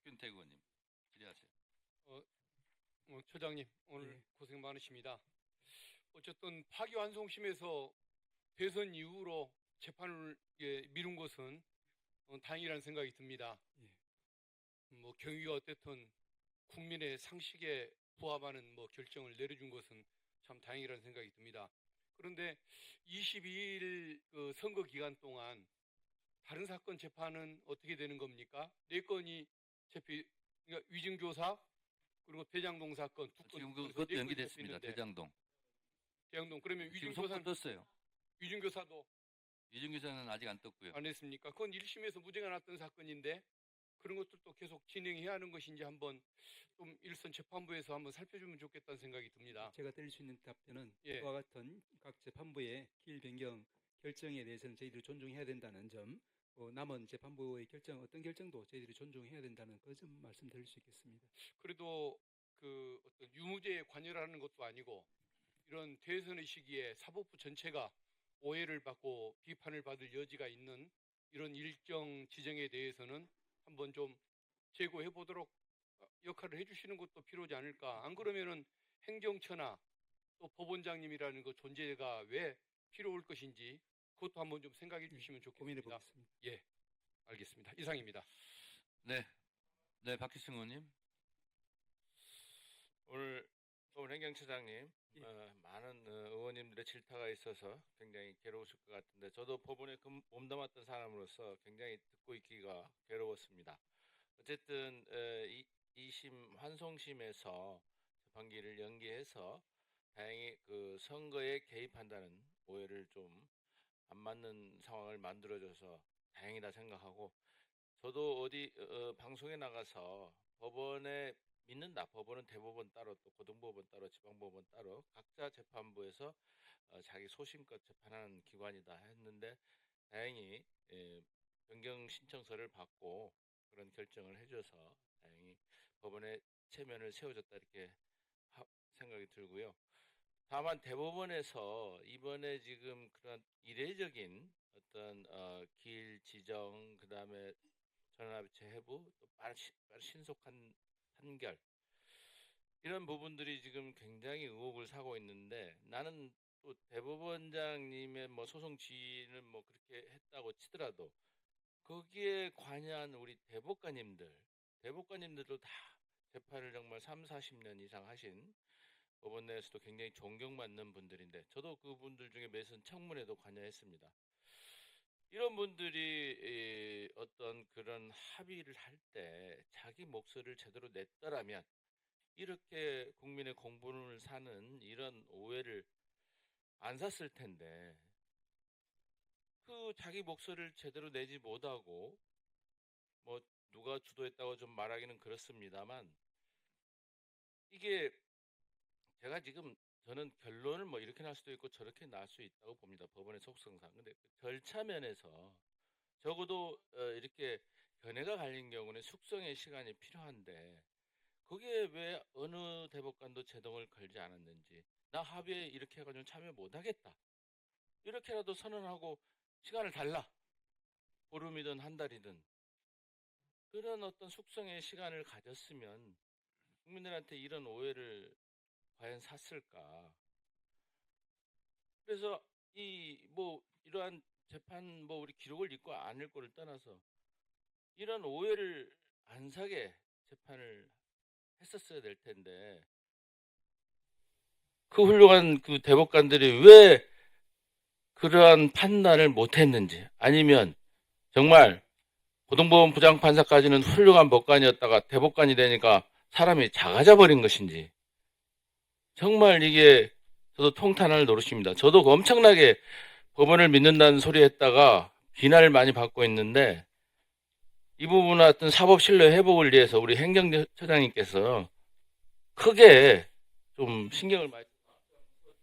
박균택 의원님 질의하세요. 처장님 오늘 고생 많으십니다. 어쨌든 파기환송심에서 대선 이후로 재판을 미룬 것은 다행이라는 생각이 듭니다. 경위가 어쨌든 국민의 상식에 부합하는 결정을 내려준 것은 참 다행이라는 생각이 듭니다. 그런데 22일 선거 기간 동안 다른 사건 재판은 어떻게 되는 겁니까? 4건이 그러니까 위증교사 그리고 대장동 사건 두 건. 지금 그것도 연기됐습니다. 대장동. 그러면 지금 속도 떴어요. 위증교사도 위증교사는 아직 안 떴고요. 안 했습니까? 그건 1심에서 무죄가 났던 사건인데 그런 것들도 계속 진행해야 하는 것인지 한번 좀 일선 재판부에서 한번 살펴주면 좋겠다는 생각이 듭니다. 제가 드릴 수 있는 답변은 이와 같은 각 재판부의 기일 변경 결정에 대해서는 저희들이 존중해야 된다는 점, 남은 재판부의 결정 어떤 결정도 저희들이 존중해야 된다는 그 점 말씀드릴 수 있겠습니다. 그래도 어떤 유무죄에 관여하는 것도 아니고 이런 대선의 시기에 사법부 전체가 오해를 받고 비판을 받을 여지가 있는 이런 일정 지정에 대해서는 한번 좀 재고해 보도록 역할을 해주시는 것도 필요하지 않을까. 안 그러면은 행정처나 또 법원장님이라는 그 존재가 왜 필요할 것인지 그것도 한번 좀 생각해 주시면 좋겠습니다. 고민해 보겠습니다. 예, 알겠습니다. 이상입니다. 네, 박희승 의원님. 오늘 법원행정처장님, 많은 의원님들의 질타가 있어서 굉장히 괴로우실 것 같은데 저도 법원에 몸담았던 사람으로서 굉장히 듣고 있기가 괴로웠습니다. 어쨌든 2심 환송심에서 재판기를 연기해서 다행히 그 선거에 개입한다는 오해를 좀 안 맞는 상황을 만들어줘서 다행이다 생각하고, 저도 어디 방송에 나가서 법원에 믿는다. 법원은 대법원 따로 또 고등법원 따로 지방법원 따로 각자 재판부에서 자기 소신껏 재판하는 기관이다 했는데 다행히 변경 신청서를 받고 그런 결정을 해줘서 다행히 법원에 체면을 세워줬다 이렇게 생각이 들고요. 다만 대법원에서 이번에 지금 그런 이례적인 어떤 길 지정 그다음에 전원합의체 해부 또 빠른 신속한 판결 이런 부분들이 지금 굉장히 의혹을 사고 있는데, 나는 또 대법원장님의 소송 지휘는 그렇게 했다고 치더라도 거기에 관여한 우리 대법관님들도 다 재판을 정말 30-40년 이상 하신 법원 내에서도 굉장히 존경받는 분들인데 저도 그분들 중에 매선 청문회도 관여했습니다. 이런 분들이 어떤 그런 합의를 할 때 자기 목소리를 제대로 냈더라면 이렇게 국민의 공분을 사는 이런 오해를 안 샀을 텐데, 그 자기 목소리를 제대로 내지 못하고 누가 주도했다고 좀 말하기는 그렇습니다만, 이게 제가 지금 저는 결론을 이렇게 날 수도 있고 저렇게 날 수 있다고 봅니다. 법원의 속성상. 근데 그 절차 면에서 적어도 이렇게 견해가 갈린 경우는 숙성의 시간이 필요한데 거기에 왜 어느 대법관도 제동을 걸지 않았는지, 나 합의에 이렇게 해가지고 참여 못하겠다 이렇게라도 선언하고 시간을 달라, 보름이든 한 달이든 그런 어떤 숙성의 시간을 가졌으면 국민들한테 이런 오해를 과연 샀을까. 그래서 이러한 재판 우리 기록을 읽고 안 읽고를 떠나서 이런 오해를 안 사게 재판을 했었어야 될 텐데, 그 훌륭한 그 대법관들이 왜 그러한 판단을 못했는지, 아니면 정말 고등법원 부장판사까지는 훌륭한 법관이었다가 대법관이 되니까 사람이 작아져 버린 것인지, 정말 이게 저도 통탄할 노릇입니다. 저도 엄청나게 법원을 믿는다는 소리 했다가 비난을 많이 받고 있는데, 이 부분은 어떤 사법 신뢰 회복을 위해서 우리 행정처장님께서 크게 좀 신경을 많이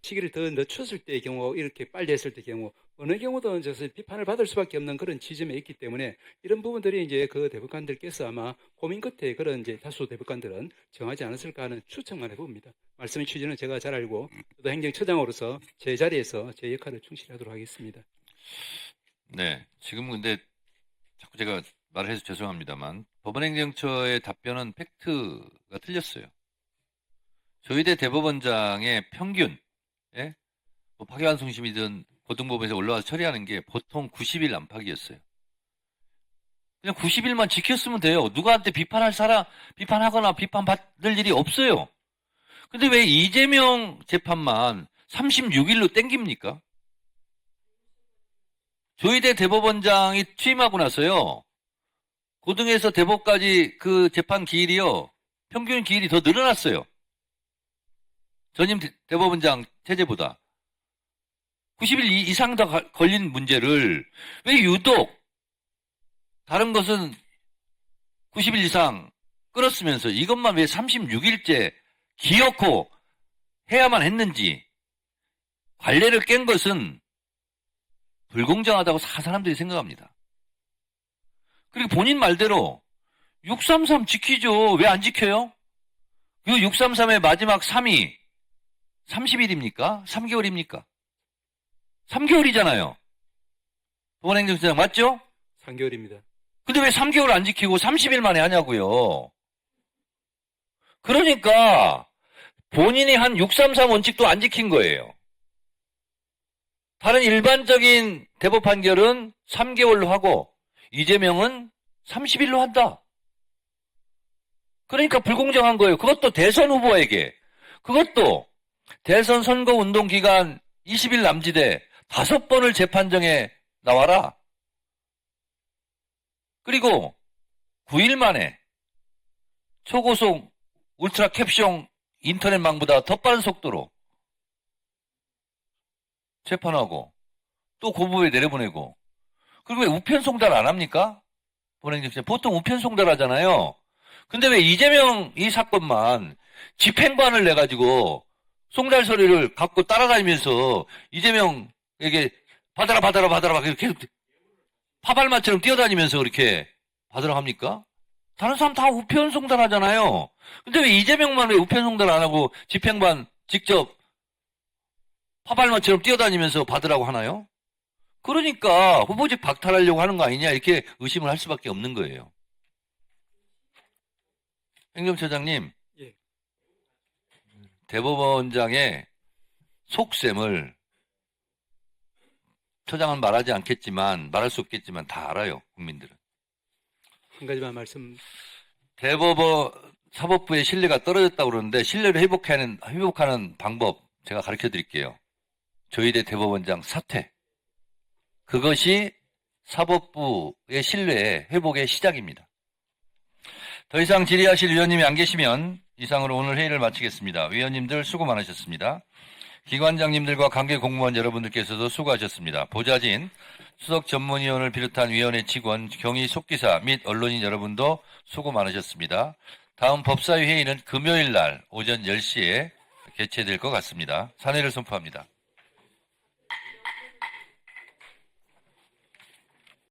시기를 더 늦췄을 때의 경우, 이렇게 빨리 했을 때의 경우, 어느 경우든 저서 비판을 받을 수밖에 없는 그런 지점에 있기 때문에 이런 부분들이 이제 그 대법관들께서 아마 고민 끝에 그런 이제 다수 대법관들은 정하지 않았을까 하는 추측만 해봅니다. 말씀의 취지는 제가 잘 알고 저도 행정처장으로서 제 자리에서 제 역할을 충실히 하도록 하겠습니다. 네, 지금 근데 자꾸 제가 말을 해서 죄송합니다만 법원행정처의 답변은 팩트가 틀렸어요. 조희대 대법원장의 평균, 예? 뭐 파기환송심이든 고등법원에서 올라와서 처리하는 게 보통 90일 안팎이었어요. 그냥 90일만 지켰으면 돼요. 누구한테 비판하거나 비판받을 일이 없어요. 근데 왜 이재명 재판만 36일로 땡깁니까? 조희대 대법원장이 취임하고 나서요, 고등에서 대법까지 그 재판 기일이요, 평균 기일이 더 늘어났어요. 전임 대법원장 체제보다. 90일 이상 더 걸린 문제를 왜 유독 다른 것은 90일 이상 끌었으면서 이것만 왜 36일째 기어코 해야만 했는지, 관례를 깬 것은 불공정하다고 사람들이 생각합니다. 그리고 본인 말대로 633 지키죠. 왜 안 지켜요? 그 633의 마지막 3이 30일입니까? 3개월입니까? 3개월이잖아요. 법원행정처장 맞죠? 3개월입니다. 근데 왜 3개월 안 지키고 30일 만에 하냐고요. 그러니까 본인이 한 633 원칙도 안 지킨 거예요. 다른 일반적인 대법 판결은 3개월로 하고 이재명은 30일로 한다. 그러니까 불공정한 거예요. 그것도 대선 후보에게. 그것도 대선 선거운동 기간 20일 남짓에 5번을 재판정에 나와라. 그리고 9일 만에 초고속 울트라 캡숑 인터넷망보다 더 빠른 속도로 재판하고 또 고부에 내려보내고, 그리고 왜 우편 송달 안 합니까? 법원행정처 보통 우편 송달하잖아요. 근데 왜 이재명 이 사건만 집행관을 내가지고 송달 서류를 갖고 따라다니면서 이재명에게 받아라 막 계속 파발마처럼 뛰어다니면서 그렇게 받으라 합니까? 다른 사람 다 우편 송달하잖아요. 근데 왜 이재명만 왜 우편 송달 안 하고 집행관 직접 파발마처럼 뛰어다니면서 받으라고 하나요? 그러니까 후보직 박탈하려고 하는 거 아니냐, 이렇게 의심을 할 수밖에 없는 거예요. 행정처장님, 예. 대법원장의 속셈을 처장은 말하지 않겠지만, 말할 수 없겠지만 다 알아요, 국민들은. 한 가지만 말씀. 대법원 사법부의 신뢰가 떨어졌다고 그러는데 신뢰를 회복하는 방법 제가 가르쳐 드릴게요. 조희대 대법원장 사퇴. 그것이 사법부의 신뢰 회복의 시작입니다. 더 이상 질의하실 위원님이 안 계시면 이상으로 오늘 회의를 마치겠습니다. 위원님들 수고 많으셨습니다. 기관장님들과 관계 공무원 여러분들께서도 수고하셨습니다. 보좌진, 수석 전문위원을 비롯한 위원회 직원, 경위 속기사 및 언론인 여러분도 수고 많으셨습니다. 다음 법사위 회의는 금요일 날 오전 10시에 개최될 것 같습니다. 산회를 선포합니다.